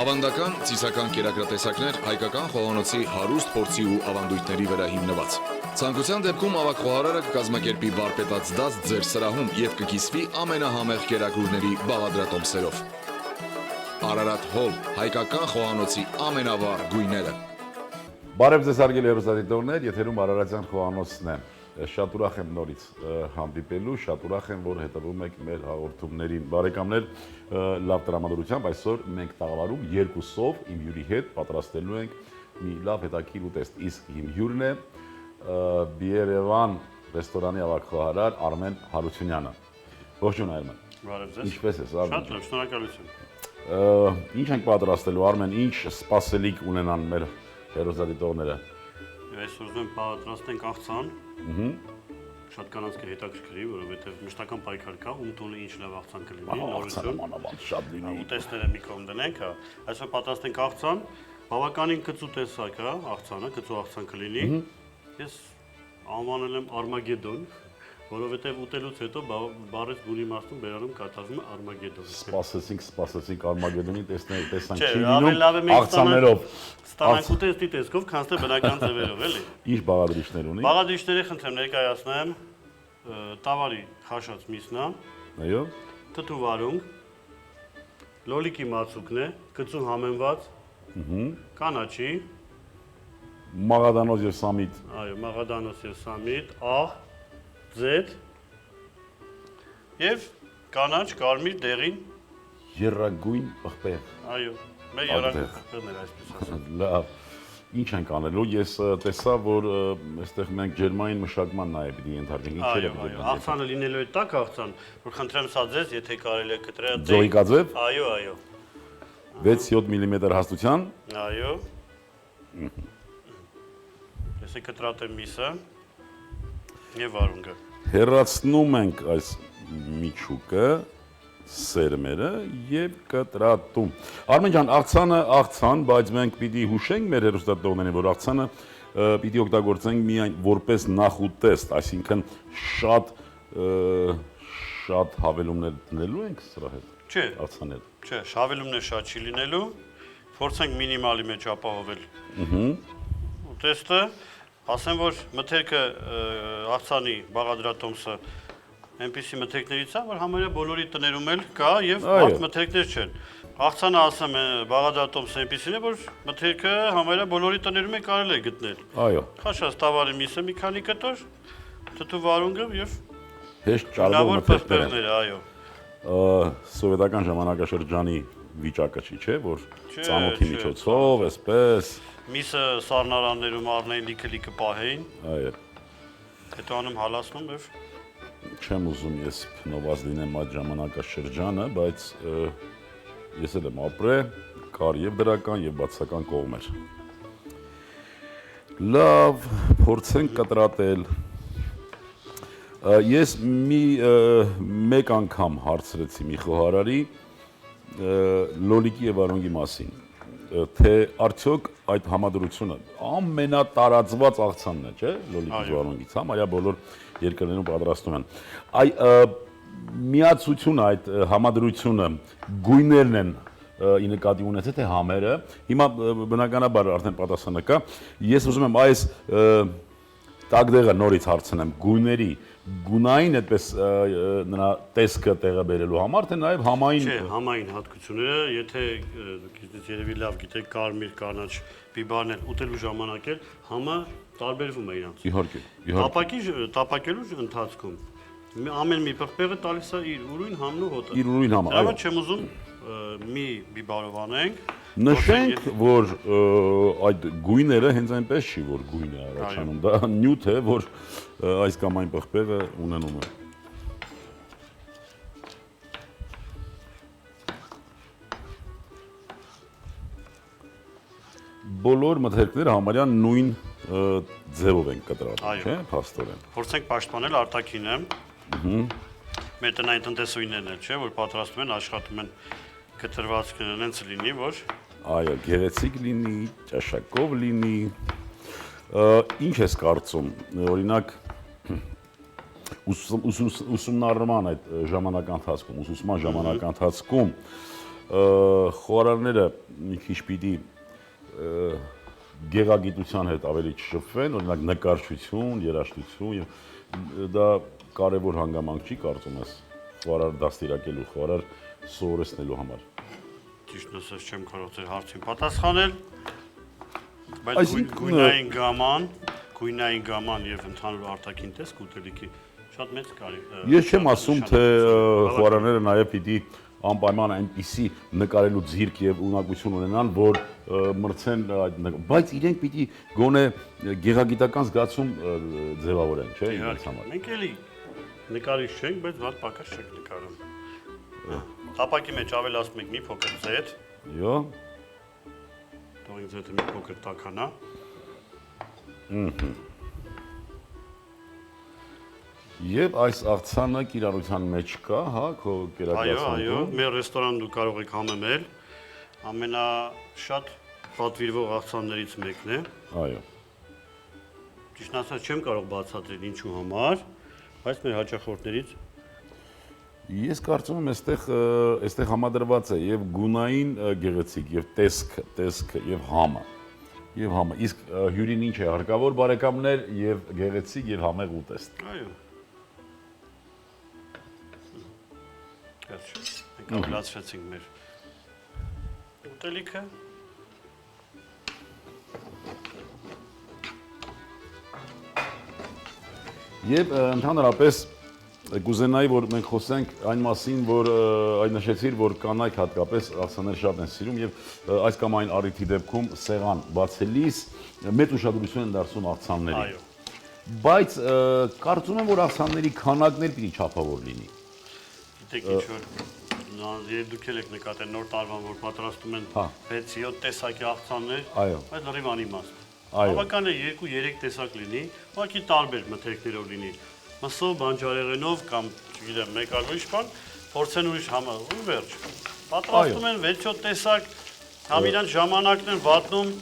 Ավանդական ծիսական կերակրատեսակներ հայկական խոհանոցի հարուստ փորձի ու ավանդույթների վրա հիմնված։ Ցանկության դեպքում ավագ խոհարարը կկազմակերպի վարպետաց դաս ձեր սրահում եւ կկիսվի ամենահամեղ կերակուրների բաղադրատոմսերով։ Արարատ Հոլ, հայկական խոհանոցի ամենավառ գույները։ Բարև ձեզ հարգելի հեռուստադիտողներ, եթերում Արարատյան խոհանոցն է։ Շատ ուրախ եմ նորից հանդիպելու, շատ ուրախ եմ, որ հետևում եք մեր հաղորդումներին։ Բարեկամներ, լավ տրամադրությամբ այսօր մենք տաղավարում երկուսով իմ հյուրի հետ պատրաստելու ենք մի լավ հետաքրքիր ուտեստ։ Իսկ իմ հյուրն է Բիերևան ռեստորանի ավագ խոհարար Արմեն Հարությունյանը։ Ողջույն Արմեն։ Բարև ձեզ։ Ինչպե՞ս ես, Արմեն։ Շատ լավ, շնորհակալություն։ Ինչ ենք պատրաստելու, Արմեն, ինչ սպասելիք ունենան մեր հեռուստադիտողները։ Այսօր ուզում եմ պատրաստենք աղցան։ Շատ կանանց կհետաքրքրի, որովհետև մշտական պայքար կա, ում տունը ինչ լավ աղցան կլինի, նորություն։ Շատ լինի։ Ուտեստները մի կողմ դնենք, հա։ Այսօր պատրաստենք աղցան, բավականին կծու տեսակ, հա, աղցանը, կծու աղցան կլինի։ Ես անվանել եմ Արմագեդոն, որովհետև ուտելուց հետո բառից բունի մարդուն բերանում կատարվում է Արմագեդոն։ Սպասեցինք Արմագեդոնի տեսանք Չէ, չի ավելի լավ է լինում մենք աղցաներով։ Ստանանք ուտեստի տեսքով, քան թե բնական ձևերով, էլի։ Ինչ բաղադրիչներ ունի։ Բաղադրիչների խնդրեմ ներկայացնեմ տավարի խաշած միսնա, Այո։ թթու վարունգ, լոլիկի մածուկն է, կծու համենված, կանաչի, Մաղադանոց եւ սամիտ։ այո, մաղադանոց եւ սամիտ, աղ, ձեթ եւ կանաչ, կարմիր, դեղին, Երրագույն պղպեղ։ այո, մեր երակներն էր այսպես ասած։ Լավ։ Ինչ ենք անելու։ Ես տեսա, որ այստեղ մենք ջերմային մշակման նաեւ պիտի ենթարկենք։ Ինչեր է Այո, պետք։ աղցանը լինելու է տաք աղցան, որ խնդրեմ սա ձեզ, եթե կարելի է կտրել։ Ձողիկաձև։ Այո, այո։ 6-7 մմ հաստության։ Այո։ Ես կտրատեմ միսը եւ վարունգը։ Հեռացնում ենք այս միջուկը, սերմերը եւ կտրատում։ Արմեն ջան, աղցան, բայց մենք պիտի հուշենք մեր հեռուստադիտողներին, որ աղցանը պիտի օգտագործենք միայն որպես նախուտեստ, այսինքն շատ հավելումներ դնելու ենք սրա հետ։ Չէ, Աղցան հետ։ չէ, հավելումներ շատ չի լինելու։ Փորձենք մինիմալի մեջ ապահովել։ Ուտեստը, ասեմ, որ մթերքը աղցանի բաղադրատոմսը այնպիսի մթերքներից է, որ համարյա բոլորի տներում էլ կա եւ բարդ մթերքներ չեն։ Աղցանը ասեմ բաղադրատոմսը այնպիսին է, որ մթերքը համարյա բոլորի տներում է կարելի է գտնել։ Այո։ Խաշած տավարի միսը մի քանի կտոր, թթու վարունգը եւ Հեշտ ճարվող մթերքներ։ այո։ Սովետական ժամանակաշրջանի վիճակը չի, չէ, որ ծանոթի միջոցով, այսպես։ Միսը սառնարաններում առնեին լիքը պահեին։ Այո։ Հետո անում հալացնում եւ Չեմ ուզում ես փնոված լինեմ այդ ժամանակաշրջանը, բայց ես էլ եմ ապրել, կար եւ դրական եւ բացական կողմեր։ Լավ, փորձենք կտրատել։ Ես մեկ անգամ հարցրեցի մի խոհարարի լոլիկի եւ վարունգի մասին, թե արդյոք այդ համադրությունը ամենատարածված աղցանն է, չէ՞, լոլիկից վարունգից, համարյա բոլոր երկրներում պատրաստում են։ Միացությունը, այդ համադրությունը գույներն են ի նկատի ունեցել, թե համերը։ Հիմա բնականաբար արդեն պատասխանը կա։ Ես ուզում եմ այս տակդեղը նորից հարցնեմ գույների գունային այդպես նրա տեսքը տեղը բերելու համար, թե նաև համային։ Չէ, համային հատկությունները, եթե դուք երևի լավ գիտեք կարմիր, կանաչ, բիբարներ ուտելու ժամանակ էլ համը տարբերվում է իրանց։ Իհարկե։ Տապակելու ընթացքում ամեն մի պղպեղը տալիս է իր ուրույն համն ու հոտը։ Իր ուրույն համը, այո։ Դրա չեմ ուզում մի բիբարով անենք։ Նշենք, որ այդ գույները հենց այնպես չի, որ գույն է առաջանում, դա նյութ է, որ այս կամ այն պղպեղը ունենում է։ Բոլոր մթերքները համարյա նույն ձևով են կտրատում, չէ՞, փաստորեն։ Փորձենք պաշտպանել արտաքինը։ Մեր տնային տնտեսուհիներն էլ, չէ, որ պատրաստում են, աշխատում են կտրվածքը նենց լինի, որ այո, գեղեցիկ լինի, ճաշակով լինի։ Ինչ ես կարծում, օրինակ ուսումնառման այդ ժամանակահատվածում, ուսուցման ժամանակահատվածում խոհարարները մի քիչ պիտի գեղագիտության հետ ավելի չշփվեն, օրինակ նկարչություն, երաժշտություն եւ դա կարևոր հանգամանք չի կարծում ես խոհարար դաստիարակելու, խոհարար սովորեցնելու համար։ Ճիշտ ասած չեմ կարող ձեր հարցին պատասխանել, բայց գույնային գաման եւ ընդհանուր արտաքին տեսք ուտելիքի շատ մեծ կարիք։ Ես չեմ ասում, թե խոհարարները նաեւ պիտի անպայման այնպիսի նկարելու ձիրք եւ ունակություն ունենան, որ մրցեն այդ, բայց իրենք պիտի գոնե գեղագիտական զգացում ձևավորեն, չէ՞, իրենց համար։ Մենք էլի նկարիչ չենք, բայց ված պակաս չենք նկարում։ Տապակի մեջ ավելացնում ենք մի փոքր ձեթ։ Յո։ Թողենք ձեթը մի փոքր տաքանա։ Եվ այս աղցանը կիրառության մեջ կա, հա, քո կերակրացում։ Այո, մեր ռեստորանում դու կարող եք համեմել, ամենաշատ պատվիրվող աղցաններից մեկն է։ Այո։ Ճիշտ ասած չեմ կարող բացատրել ինչու համար, բայց մեր հաճախորդներից Ես կարծում եմ այստեղ համադրված է եւ գունային գեղեցիկ եւ տեսքը եւ համը։ Եվ համը։ Իսկ հյուրին ինչ է հարկավոր բարեկամներ եւ գեղեցիկ եւ համեղ ուտեստ։ Այո։ Մենք ավելացրեցինք մեր ուտելիքը։ Եվ ընդհանրապես կուզենայի, որ մենք խոսենք այն մասին, որ այն նշեցիր, որ կանայք հատկապես աղցաններ շատ են սիրում եւ այս կամ այն առիթի դեպքում սեղան բացելիս մեծ ուշադրություն են դարձնում աղցաններին։ Այո։ Բայց կարծում եմ, որ աղցանների քանակներ պիտի չափավոր լինի։ Գիտեք ինչ որ դուք եք նկատել նոր տարվան, որ պատրաստում են 6-7 տեսակի աղցաններ, բայց լրիվ անիմաստ։ Բավական է 2-3 տեսակ լինի, ուղղակի տարբեր մթերքներով լինի։ Մսով, բանջարեղենով կամ, չգիտեմ, մեկ այլ ուրիշ բան, փորձեն ուրիշ համը, ու վերջ։ Պատրաստում են 6-7 տեսակ, համ իրանց ժամանակն են վատնում։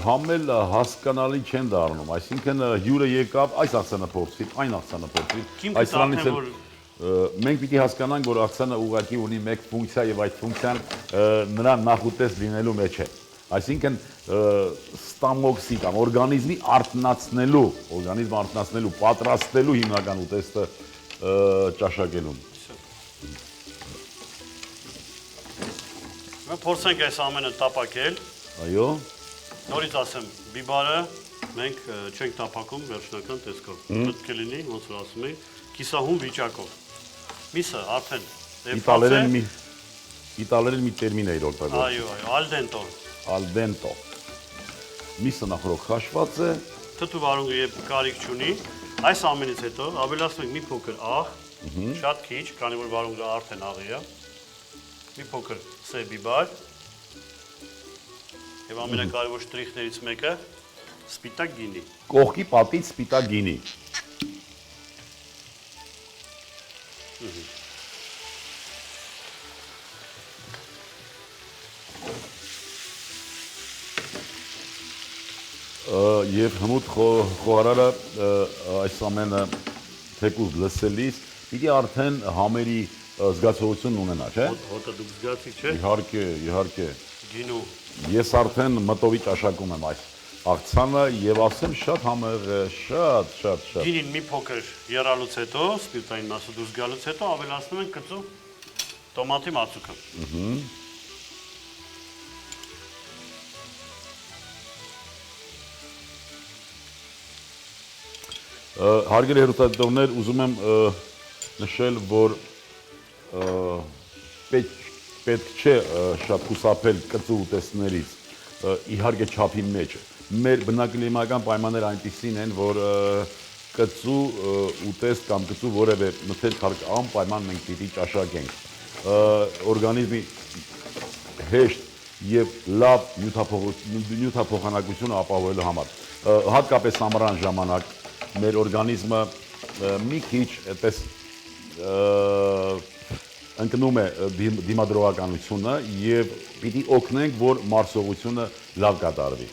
Համել հասկանալի չեն դառնում, այսինքն հյուրը եկավ, այս աղցանը փորձի, այն աղցանը փորձի, այս սրանից էլ մենք պիտի հասկանանք, որ աղցանը ուղղակի ունի մեկ ֆունկցիա եւ այդ ֆունկցիան նրա նախուտես լինելու մեջ է։ Այսինքն ստամոքսի կամ օրգանիզմի արթնացնելու, պատրաստելու հիմնական ուտեստը ճաշակելուն։ Մենք փորձենք այս ամենը տապակել։ Այո։ Նորից ասեմ, բիբարը մենք չենք տապակում վերջնական տեսքով։ Պետք է լինի, ոնց որ ասում ենք, կիսահուն վիճակով։ Միսը արդեն իտալերեն մի տերմին է օգտագործում։ Այո, al dente։ Միսը նախորդ քաշված է։ Թթու վարունգը երբ կարիք չունի, այս ամենից հետո ավելացնում ենք մի փոքր աղ, շատ քիչ, քանի որ վարունգը արդեն աղի է։ Մի փոքր սև բիբար։ Եվ ամենակարևոր շտրիխներից մեկը սպիտակ գինի։ Կողքի պատից սպիտակ գինի։ Եվ հմուտ խոհարարը այս ամենը թեկուզ լսելիս պիտի արդեն համերի զգացողություն ունենա, չէ՞։ Հոտը դուք զգացիք, չէ՞։ Իհարկե։ Գինու։ Ես արդեն մտովի ճաշակում եմ այս աղցանը եւ ասեմ շատ համեղ է, շատ։ Գինին մի փոքր եռալուց հետո, սպիրտային մասը դուրս գալուց հետո ավելացնում ենք կծու տոմատի մածուկը։ Հարգելի հեռուստադիտողներ, ուզում եմ նշել, որ պետք չէ շատ խուսափել կծու ուտեստներից, իհարկե չափի մեջ։ Մեր բնակլիմայական պայմանները այնպիսին են, որ կծու ուտեստ կամ կծու որևէ մթերք անպայման մենք պիտի ճաշակենք։ Օրգանիզմի հեշտ եւ լավ նյութափոխանակությունը ապահովելու համար։ Հատկապես ամռան ժամանակ մեր օրգանիզմը մի քիչ այդպես ընկնում է դիմադրողականությունը եւ պիտի օգնենք, որ մարսողությունը լավ կատարվի։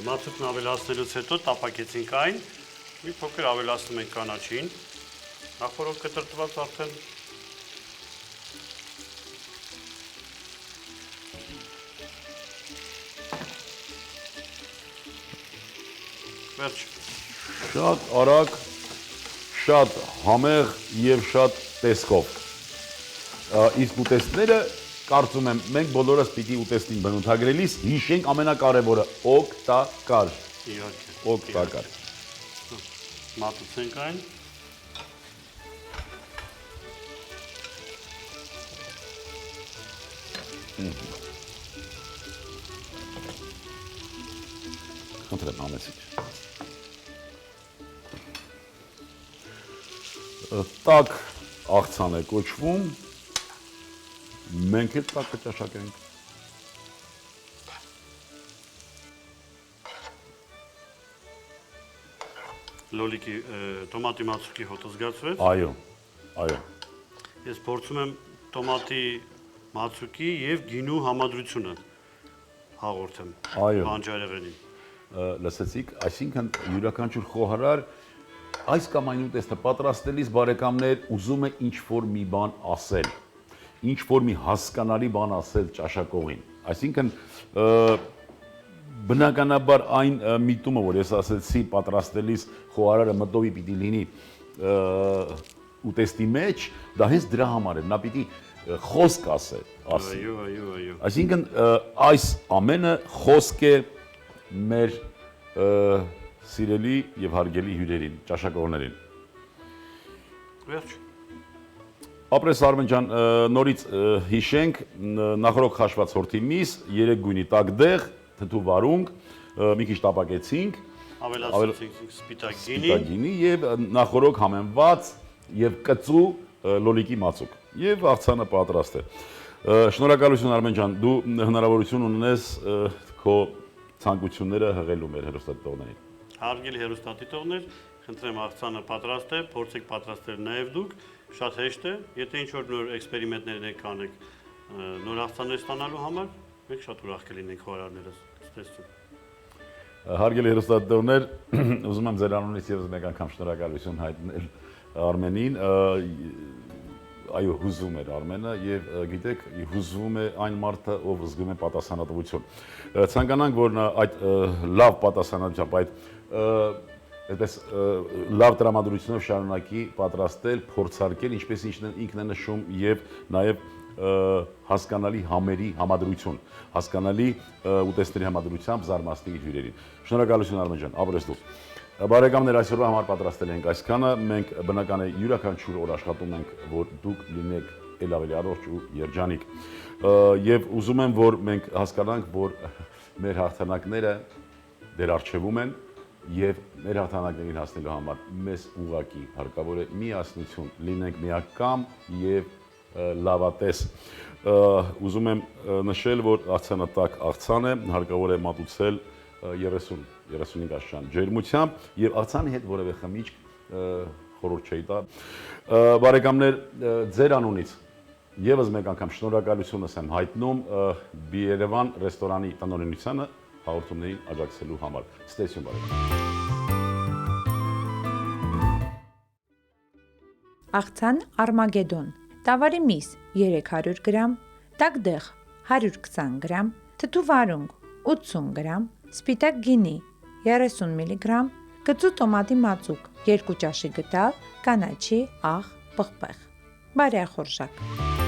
Մածուկն ավելացնելուց հետո տապակեցինք այն, մի փոքր ավելացնում ենք կանաչին, նախորդ կտրտված արդեն Վերջ։ Շատ արագ, շատ համեղ եւ շատ տեսքով։ Իսկ ուտեստները կարծում եմ մենք բոլորս պիտի ուտեստին բնութագրելիս հիշենք ամենակարևորը՝ օգտակար։ Իհարկե։ Օգտակար։ Մատուցենք այն։ Խնդրեմ ամեսիչ։ Տաք աղցան է կոչվում, մենք էլ տաք կճաշակենք։ Լոլիկի տոմատի մածուկի հոտը զգացվեց։ Այո, այո։ Ես փորձում եմ տոմատի մածուկի եւ գինու համադրությունը հաղորդեմ Այո։ բանջարեղենին։ Լսեցիք, այսինքն յուրաքանչյուր խոհարար այս կամ այն ուտեստը պատրաստելիս բարեկամներ ուզում է ինչ-որ մի բան ասել, ինչ-որ մի հասկանալի բան ասել ճաշակողին։ Այսինքն բնականաբար այն միտումը, որ ես ասեցի պատրաստելիս խոհարարը մտովի պիտի լինի ուտեստի մեջ, դա հենց դրա համար է, նա պիտի խոսք ասի։ Այո։ Այսինքն այս ամենը խոսք է մեր սիրելի եւ հարգելի հյուրերին, ճաշակողներին։ Վերջ։ Ապրես Արմեն ջան, նորից հիշենք նախորդ խաշված հորթի միս, 3 գույնի տակդեղ, թթու վարունգ, մի քիչ տապակեցինք, Ավելացրեցինք սպիտակ գինի գինի եւ նախորդ համեմված եւ կծու լոլիկի մածուկ եւ աղցանը պատրաստ է։ Շնորհակալություն Արմեն ջան, դու հնարավորություն ունես քո ցանկությունները հղելու մեր հեռուստադիտողներին։ Հարգելի հեռուստադիտողներ, խնդրեմ աղցանը պատրաստ է, փորձեք պատրաստել նաեւ դուք, շատ հեշտ է, եթե ինչ-որ նոր էքսպերիմենտներ եք անեք նոր աղցաններ ստանալու համար, մենք շատ ուրախ կլինենք խոհարարներս։ Ցտեսություն։ Հարգելի հեռուստադիտողներ, ուզում եմ ձեր անունից եւս մեկ անգամ շնորհակալություն հայտնել Արմենին, այո, հուզվում էր Արմենը եւ գիտեք, հուզվում է այն մարդը, ով զգում է պատասխանատվություն։ Ցանկանանք, որ նա այդ լավ պատասխանատվությամբ այդպես լավ տրամադրությունով շարունակի պատրաստել, փորձարկել, ինչպես ինքն է նշում եւ նաեւ հասկանալի համերի համադրություն, հասկանալի ուտեստների համադրությամբ զարմացնի իր հյուրերին։ Շնորհակալություն Արմեն ջան, ապրես դու։ Բարեկամներ, այսօրվա համար պատրաստել ենք այսքանը, մենք բնական է յուրաքանչյուր օր աշխատում ենք, որ դուք լինեք ել ավելի առողջ ու երջանիկ։ Եվ ուզում եմ, որ մենք հասկանանք, որ մեր հաղթանակները դեր առջևում են եւ մեր հաղթանակներին հասնելու համար մեզ ուղղակի հարկավոր է միասնություն, լինենք միակամ եւ լավատես։ Ուզում եմ նշել, որ աղցանը տաք աղցան է, հարկավոր է մատուցել 30-35 աշան ջերմությամբ եւ աղցանի հետ որևէ խմիչք խորհուրդ չէի տա։ Բարեկամներ, ձեր անունից եւս մեկ անգամ շնորհակալությունս եմ հայտնում Բիերևան ռեստորանի տնօրինությանը հաղորդումներին աջակցելու համար։ Ցտեսություն բարեկամներ։ Աղցան Արմագեդոն, տավարի միս 300 գրամ, տակդեղ 120 գրամ, թթու վարունգ 80 գրամ, սպիտակ գինի 30 մգ, կծու տոմատի մածուկ 2 ճաշի գդալ, կանաչի, աղ, պղպեղ։ Բարեխորժակ։